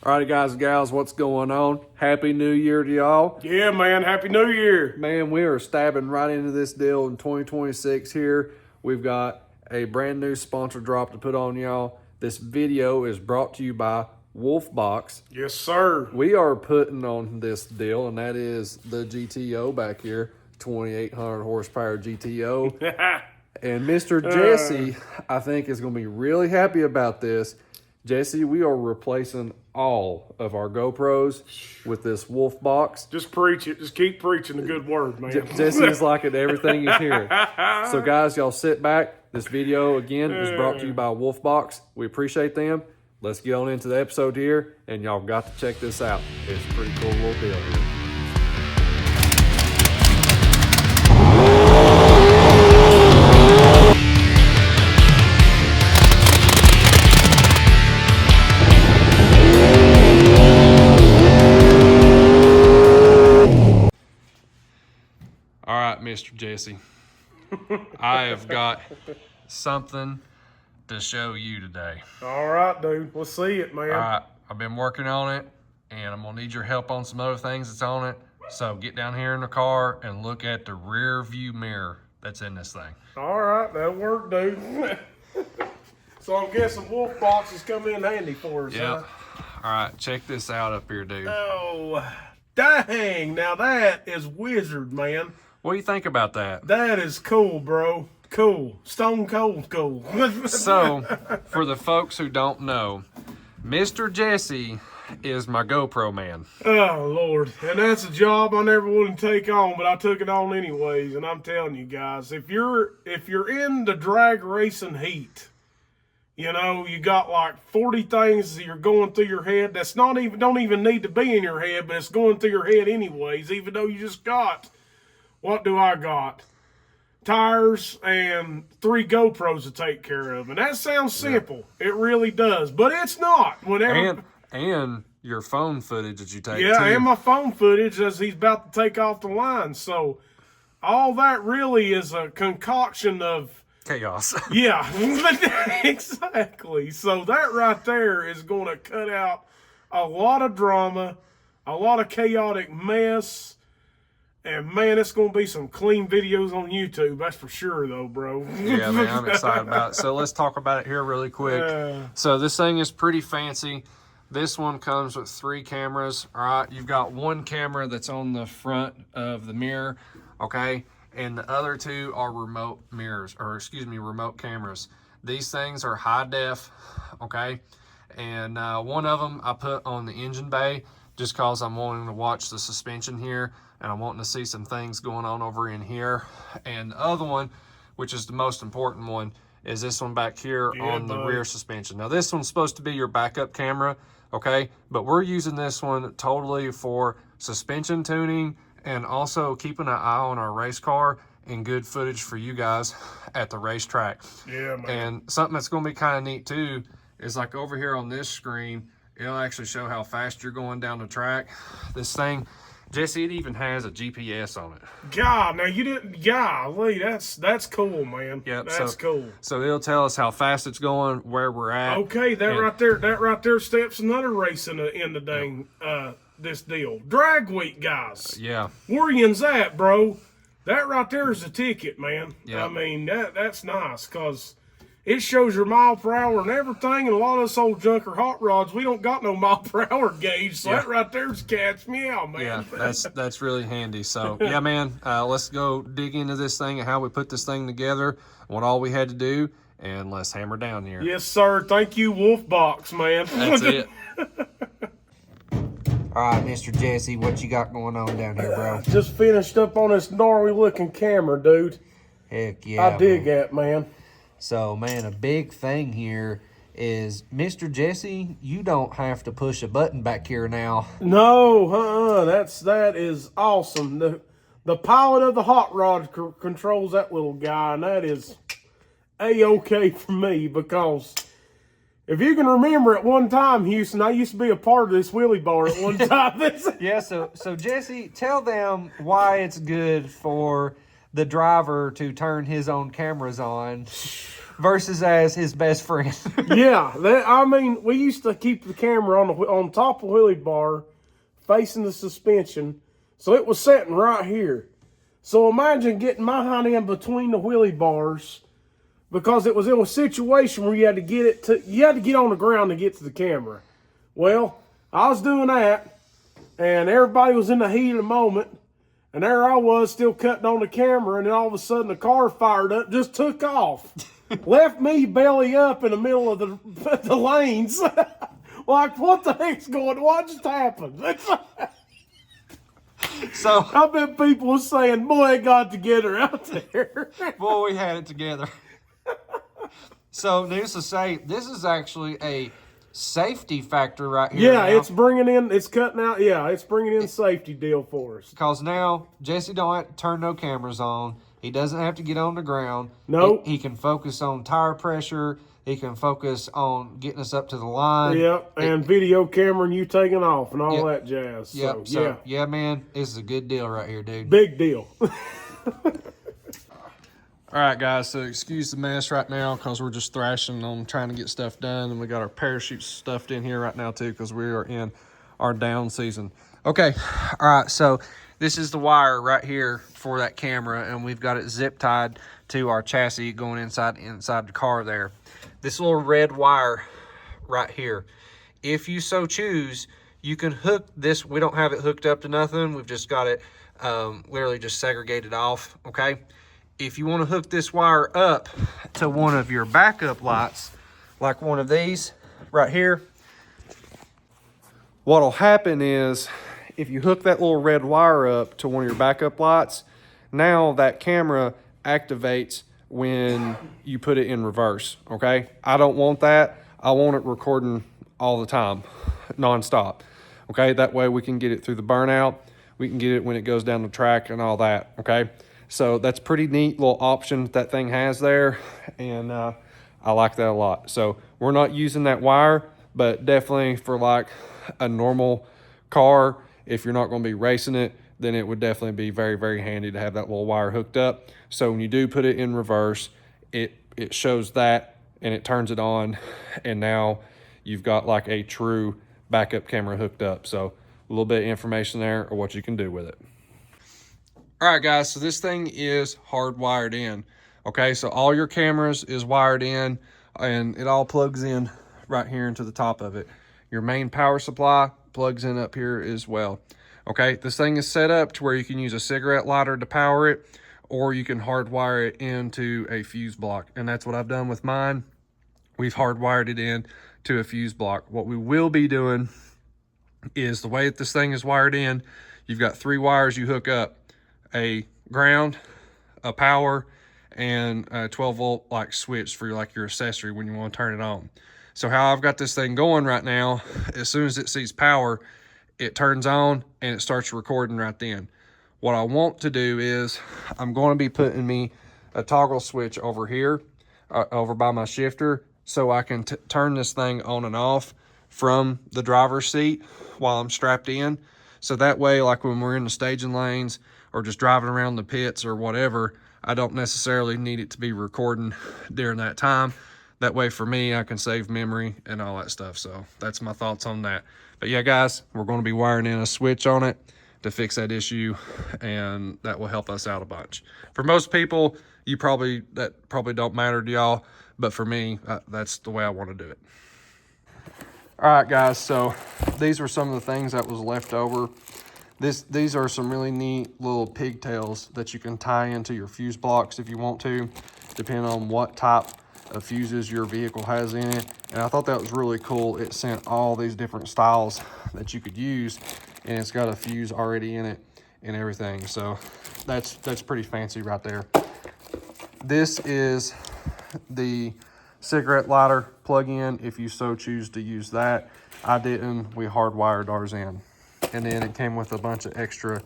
All right, guys and gals, what's going on? Happy New Year to y'all. Yeah, man. Happy New Year. Man, we are stabbing right into this deal in 2026 here. We've got a brand new sponsor drop to put on y'all. This video is brought to you by Wolfbox. Yes, sir. We are putting on this deal, and that is the GTO back here, 2,800 horsepower GTO. And Mr. Jesse, I think, is going to be really happy about this. Jesse, we are replacing all of our GoPros with this Wolfbox. Just preach it. Just keep preaching the good word, man. Jesse is liking everything he's hearing. So, guys, y'all sit back. This video, again, is brought to you by Wolfbox. We appreciate them. Let's get on into the episode here, and y'all got to check this out. It's a pretty cool little deal here. All right, Mr. Jesse, I have got something to show you today. All right, dude. We'll see it, man. All right, I've been working on it, and I'm gonna need your help on some other things that's on it. So get down here in the car and look at the rear view mirror that's in this thing. All right, that'll work, dude. So I'm guessing Wolfbox is coming in handy for us, Yep. huh? All right, check this out up here, dude. Oh, dang. Now that is wizard, man. What do you think about that? That is cool, bro. Cool. Stone cold cool. So, for the folks who don't know, Mr. Jesse is my GoPro man. Oh, Lord. And that's a job I never would take on, but I took it on anyways. And I'm telling you guys, if you're in the drag racing heat, you know, you got like 40 things that you're going through your head that's don't even need to be in your head, but it's going through your head anyways, even though you just got, what do I got? Tires and 3 GoPros to take care of. And that sounds simple. Yeah. It really does. But it's not. Whenever and your phone footage that you take, yeah, too. And my phone footage as he's about to take off the line. So all that really is a concoction of chaos. Yeah, exactly. So that right there is going to cut out a lot of drama, a lot of chaotic mess. And, man, it's going to be some clean videos on YouTube. That's for sure, though, bro. Yeah, man, I'm excited about it. So let's talk about it here really quick. So this thing is pretty fancy. This one comes with 3 cameras, all right? You've got 1 camera that's on the front of the mirror, okay? And the other 2 are remote mirrors, or excuse me, remote cameras. These things are high def, okay? And one of them I put on the engine bay just because I'm wanting to watch the suspension here, and I'm wanting to see some things going on over in here. And the other one, which is the most important one, is this one back here on the rear suspension. Now, this one's supposed to be your backup camera, okay? But we're using this one totally for suspension tuning and also keeping an eye on our race car and good footage for you guys at the racetrack. Yeah, man. And something that's going to be kind of neat, too, is like over here on this screen, it'll actually show how fast you're going down the track. This thing, Jesse, it even has a GPS on it. God, now you didn't, golly, that's cool, man. Yep, that's cool. So it'll tell us how fast it's going, where we're at. Okay, that right there steps another race in the dang, this deal. Drag week, guys. Yeah. Where yin's at, bro? That right there is a ticket, man. Yeah. I mean, that's nice, because it shows your mile per hour and everything, and a lot of us old junker hot rods, we don't got no mile per hour gauge, so that right there's catch meow, man. Yeah, that's really handy. So, yeah, man, let's go dig into this thing and how we put this thing together, what all we had to do, and let's hammer down here. Yes, sir. Thank you, Wolfbox, man. That's it. All right, Mr. Jesse, what you got going on down here, bro? Just finished up on this gnarly-looking camera, dude. Heck yeah, I dig that, man. So, man, a big thing here is, Mr. Jesse, you don't have to push a button back here now. No, that is awesome. The pilot of the hot rod controls that little guy, and that is A-okay for me, because if you can remember at one time, Houston, I used to be a part of this wheelie bar at one time. Yeah, so Jesse, tell them why it's good for the driver to turn his own cameras on. versus as his best friend. Yeah, I mean, we used to keep the camera on top of the wheelie bar, facing the suspension, so it was sitting right here. So imagine getting my hind end between the wheelie bars, because it was in a situation where you had to get on the ground to get to the camera. Well, I was doing that, and everybody was in the heat of the moment, and there I was still cutting on the camera, and then all of a sudden the car fired up, just took off. Left me belly up in the middle of the lanes. Like, what the heck's going on? What just happened? So I bet people were saying, boy, it got together out there. boy, we had it together. So needless to say, this is actually a safety factor right here. Yeah, now. it's bringing in safety deal for us. Because now Jesse don't have to turn no cameras on. He doesn't have to get on the ground. Nope. He can focus on tire pressure. He can focus on getting us up to the line. Yep, and video camera and you taking off and all that jazz. Yep. So, Yeah, man, this is a good deal right here, dude. big deal. All right, guys, so excuse the mess right now because we're just thrashing on trying to get stuff done, and we got our parachutes stuffed in here right now too because we are in our down season. Okay, all right, so this is the wire right here for that camera, and we've got it zip tied to our chassis going inside the car there. This little red wire right here, if you so choose, you can hook this. We don't have it hooked up to nothing. We've just got it literally just segregated off, okay? If you want to hook this wire up to one of your backup lights, like one of these right here, what'll happen is if you hook that little red wire up to one of your backup lights, now that camera activates when you put it in reverse, okay? I don't want that. I want it recording all the time, nonstop, okay? That way we can get it through the burnout. We can get it when it goes down the track and all that, okay? So that's pretty neat little option that thing has there, and I like that a lot. So we're not using that wire, but definitely for like a normal car, if you're not going to be racing it, then it would definitely be very, very handy to have that little wire hooked up. So when you do put it in reverse, it shows that and it turns it on, and now you've got like a true backup camera hooked up. So a little bit of information there of what you can do with it. All right, guys, so this thing is hardwired in. Okay, so all your cameras is wired in, and it all plugs in right here into the top of it. Your main power supply plugs in up here as well. Okay, this thing is set up to where you can use a cigarette lighter to power it, or you can hardwire it into a fuse block, and that's what I've done with mine. We've hardwired it in to a fuse block. What we will be doing is, the way that this thing is wired in, you've got 3 wires you hook up: a ground, a power, and a 12 volt like switch for like your accessory when you want to turn it on. So how I've got this thing going right now, as soon as it sees power, it turns on and it starts recording right then. What I want to do is, I'm going to be putting me a toggle switch over here, over by my shifter, so I can turn this thing on and off from the driver's seat while I'm strapped in. So that way, like when we're in the staging lanes or just driving around the pits or whatever, I don't necessarily need it to be recording during that time. That way for me, I can save memory and all that stuff. So that's my thoughts on that. But yeah, guys, we're going to be wiring in a switch on it to fix that issue, and that will help us out a bunch. For most people, that probably don't matter to y'all, but for me, that's the way I want to do it. All right, guys, so these were some of the things that was left over. These are some really neat little pigtails that you can tie into your fuse blocks if you want to, depending on what type of fuses your vehicle has in it. And I thought that was really cool. It sent all these different styles that you could use, and it's got a fuse already in it and everything. So that's pretty fancy right there. This is the cigarette lighter plug-in if you so choose to use that. I didn't. We hardwired ours in. And then it came with a bunch of extra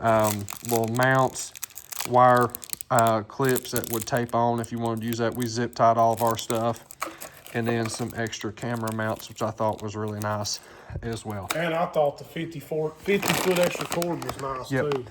little mounts, wire clips that would tape on if you wanted to use that. We zip tied all of our stuff. And then some extra camera mounts, which I thought was really nice as well. And I thought the 50-foot extra cord was nice too.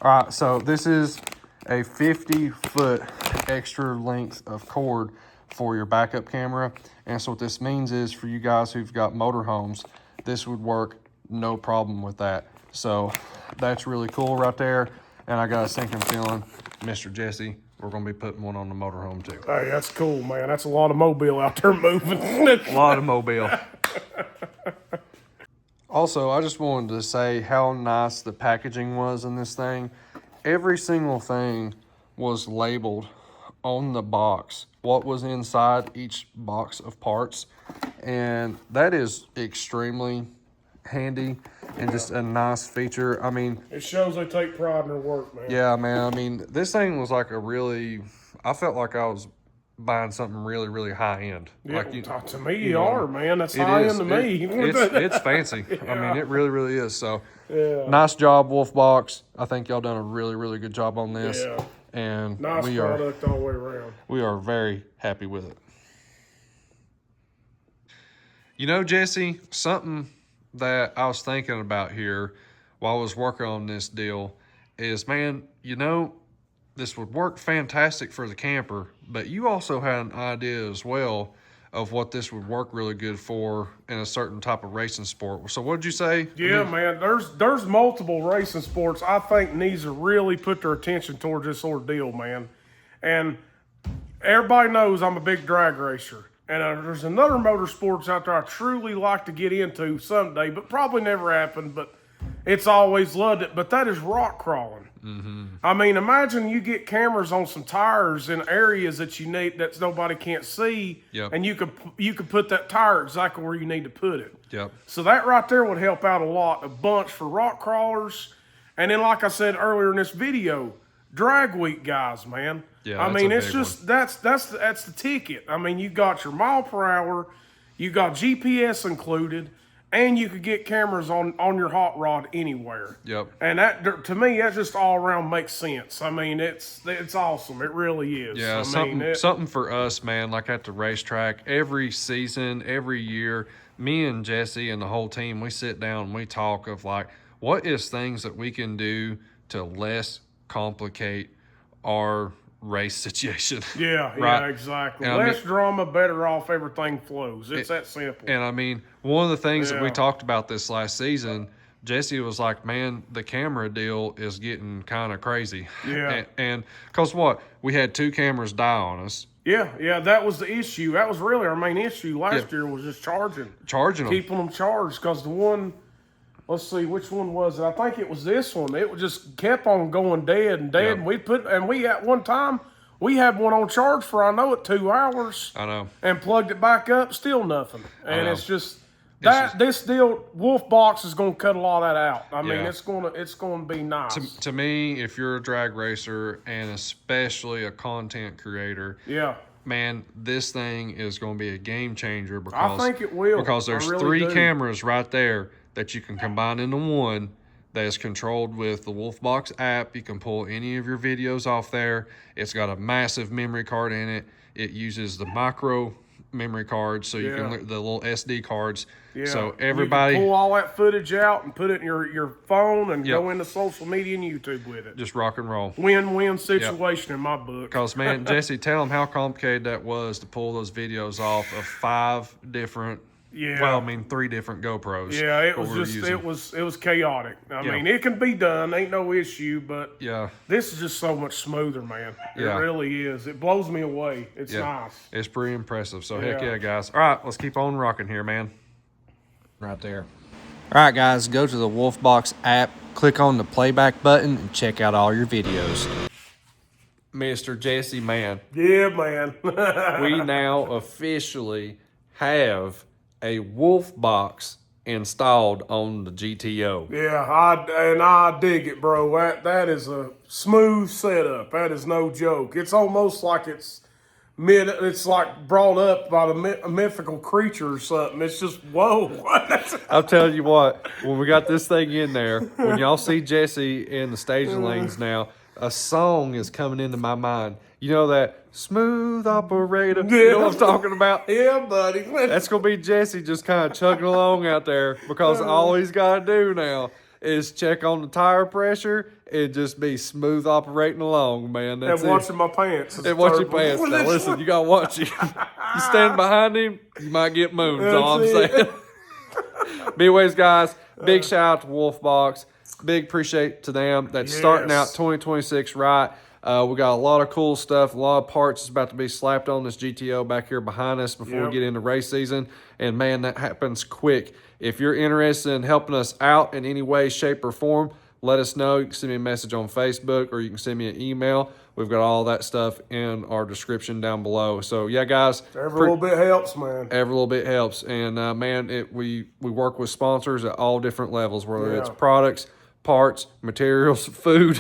All right, so this is a 50-foot extra length of cord for your backup camera. And so what this means is for you guys who've got motorhomes, this would work no problem with that. So that's really cool right there. And I got a sinking feeling, Mr. Jesse, we're going to be putting one on the motorhome too. Hey, that's cool, man. That's a lot of mobile out there moving. A lot of mobile. Also, I just wanted to say how nice the packaging was in this thing. Every single thing was labeled on the box, what was inside each box of parts. And that is extremely handy and just a nice feature. I mean, it shows they take pride in their work, man. Yeah, man. I mean, this thing was like I felt like I was buying something really, really high end. Yeah, like to me, you are, man. That's high end to me. It's fancy. Yeah. I mean, it really, really is. So, yeah. Nice job, Wolfbox. I think y'all done a really, really good job on this. Yeah. And Nice product all the way around. We are very happy with it. You know, Jesse, something that I was thinking about here while I was working on this deal is, man, you know, this would work fantastic for the camper, but you also had an idea as well of what this would work really good for in a certain type of racing sport. So what'd you say? Yeah, man, there's multiple racing sports I think needs to really put their attention towards this ordeal, man. And everybody knows I'm a big drag racer. And there's another motorsports out there I truly like to get into someday, but probably never happen, but it's always loved it. But that is rock crawling. Mm-hmm. I mean, imagine you get cameras on some tires in areas that you need that nobody can't see, Yep. and you could put that tire exactly where you need to put it. Yep. So that right there would help out a bunch for rock crawlers. And then, like I said earlier in this video, drag week guys, man. Yeah, I mean, it's just that's the ticket. I mean, you got your mile per hour, you got GPS included, and you could get cameras on your hot rod anywhere. Yep. And that, to me, that just all around makes sense. I mean, it's awesome. It really is. Yeah, something for us, man, like at the racetrack, every season, every year, me and Jesse and the whole team, we sit down and we talk of like, what is things that we can do to less complicate our race situation? Yeah, right? Yeah, exactly. And Less drama, better off, everything flows. It's that simple. And I mean, one of the things that we talked about this last season, Jesse was like, man, the camera deal is getting kind of crazy. Yeah. And because what? We had 2 cameras die on us. Yeah, that was the issue. That was really our main issue last year was just charging them. Keeping them charged, because the one, let's see, which one was it? I think it was this one. It just kept on going dead and dead. Yep. And we at one time, we had one on charge for, 2 hours. I know. And plugged it back up, still nothing. And it's just, this deal, Wolfbox is going to cut a lot of that out. I mean, it's going to be nice. To me, if you're a drag racer and especially a content creator, man, this thing is going to be a game changer, because I think it will. Because there's really 3 cameras right there that you can combine into one that is controlled with the Wolfbox app. You can pull any of your videos off there. It's got a massive memory card in it. It uses the micro memory cards, so you can look the little SD cards. Yeah. So everybody you can pull all that footage out and put it in your phone and go into social media and YouTube with it. Just rock and roll. Win-win situation in my book. Because, man, Jesse, tell them how complicated that was to pull those videos off of 5 different. Yeah. Well, I mean, 3 different GoPros. Yeah, it was chaotic. I mean, it can be done, ain't no issue, but this is just so much smoother, man. It really is. It blows me away. It's nice. It's pretty impressive. So heck yeah, guys. All right, let's keep on rocking here, man. Right there. All right, guys, go to the Wolfbox app, click on the playback button, and check out all your videos. Mr. Jesse, man. Yeah, man. We now officially have a Wolfbox installed on the GTO. Yeah, I dig it, bro. That is a smooth setup. That is no joke. It's almost like it's like brought up by a mythical creature or something. It's just, whoa. I'll tell you what, when we got this thing in there, when y'all see Jesse in the staging lanes now, a song is coming into my mind. You know that smooth operator? You know what I'm talking about? Yeah, buddy. That's going to be Jesse just kind of chugging along out there, because all he's got to do now is check on the tire pressure and just be smooth operating along, man. That's And watching my pants. And watch your pants. Now, listen, you got to watch it. You stand behind him, you might get moons, all I'm saying. But anyways, guys, big shout out to Wolfbox. Big appreciate to them that's starting out 2026 right. We got a lot of cool stuff, a lot of parts is about to be slapped on this GTO back here behind us before we get into race season. And man, that happens quick. If you're interested in helping us out in any way, shape, or form, let us know. You can send me a message on Facebook or you can send me an email. We've got all that stuff in our description down below. So yeah, guys. Every little bit helps, man. Every little bit helps. And man, we work with sponsors at all different levels, whether it's products, parts, materials, food,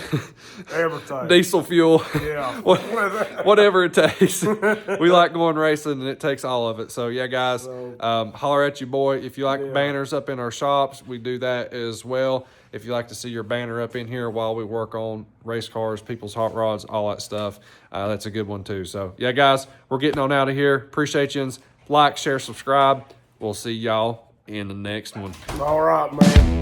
everything, diesel fuel, yeah, whatever it takes. We like going racing, and it takes all of it. So yeah, guys, holler at you, boy. If you like banners up in our shops, we do that as well. If you like to see your banner up in here while we work on race cars, people's hot rods, all that stuff, that's a good one too. So yeah, guys, we're getting on out of here. Appreciate you. Like, share, subscribe. We'll see y'all in the next one. All right, man.